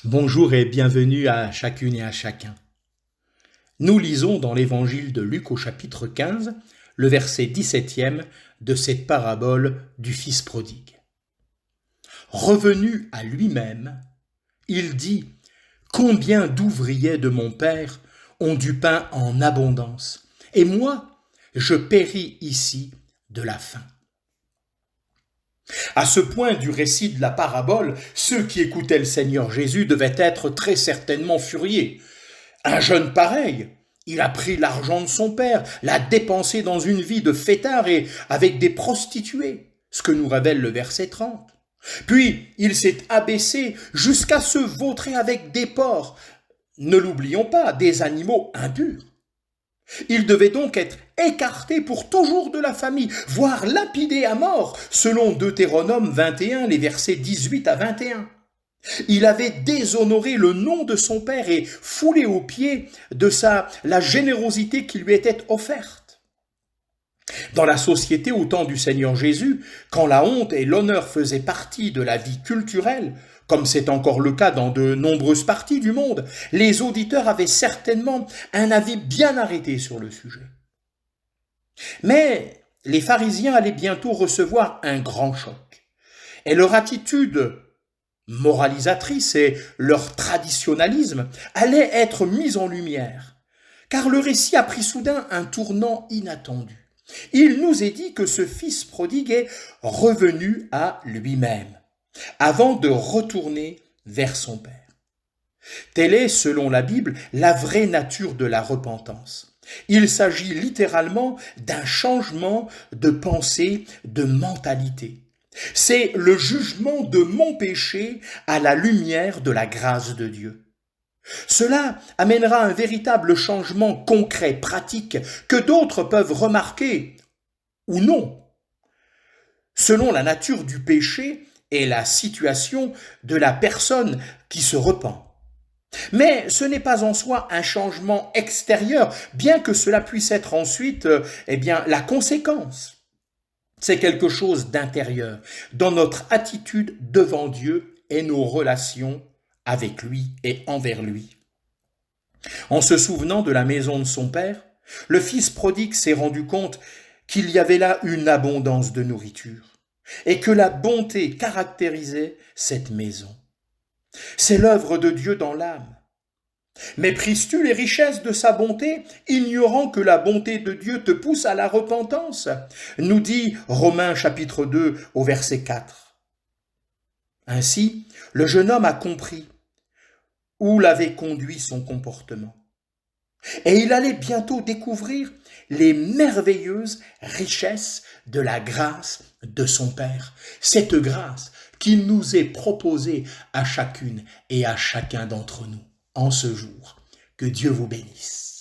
Bonjour et bienvenue à chacune et à chacun. Nous lisons dans l'évangile de Luc au chapitre 15, le verset 17e de cette parabole du Fils prodigue. Revenu à lui-même, il dit « Combien d'ouvriers de mon Père ont du pain en abondance, et moi, je péris ici de la faim. » À ce point du récit de la parabole, ceux qui écoutaient le Seigneur Jésus devaient être très certainement furieux. Un jeune pareil, il a pris l'argent de son père, l'a dépensé dans une vie de fêtard et avec des prostituées, ce que nous révèle le verset 30. Puis il s'est abaissé jusqu'à se vautrer avec des porcs, ne l'oublions pas, des animaux impurs. Il devait donc être écarté pour toujours de la famille, voire lapidé à mort, selon Deutéronome 21, les versets 18 à 21. Il avait déshonoré le nom de son père et foulé aux pieds de la générosité qui lui était offerte. Dans la société au temps du Seigneur Jésus, quand la honte et l'honneur faisaient partie de la vie culturelle, comme c'est encore le cas dans de nombreuses parties du monde, les auditeurs avaient certainement un avis bien arrêté sur le sujet. Mais les pharisiens allaient bientôt recevoir un grand choc, et leur attitude moralisatrice et leur traditionnalisme allaient être mis en lumière, car le récit a pris soudain un tournant inattendu. Il nous est dit que ce fils prodigue est revenu à lui-même, avant de retourner vers son Père. Telle est, selon la Bible, la vraie nature de la repentance. Il s'agit littéralement d'un changement de pensée, de mentalité. C'est le jugement de mon péché à la lumière de la grâce de Dieu. Cela amènera un véritable changement concret, pratique, que d'autres peuvent remarquer ou non, selon la nature du péché et la situation de la personne qui se repent. Mais ce n'est pas en soi un changement extérieur, bien que cela puisse être ensuite la conséquence. C'est quelque chose d'intérieur, dans notre attitude devant Dieu et nos relations avec lui et envers lui. En se souvenant de la maison de son père, le fils prodigue s'est rendu compte qu'il y avait là une abondance de nourriture et que la bonté caractérisait cette maison. C'est l'œuvre de Dieu dans l'âme. Méprises-tu les richesses de sa bonté, ignorant que la bonté de Dieu te pousse à la repentance, nous dit Romains chapitre 2 au verset 4. Ainsi, le jeune homme a compris où l'avait conduit son comportement. Et il allait bientôt découvrir les merveilleuses richesses de la grâce de son Père. Cette grâce qui nous est proposée à chacune et à chacun d'entre nous en ce jour. Que Dieu vous bénisse.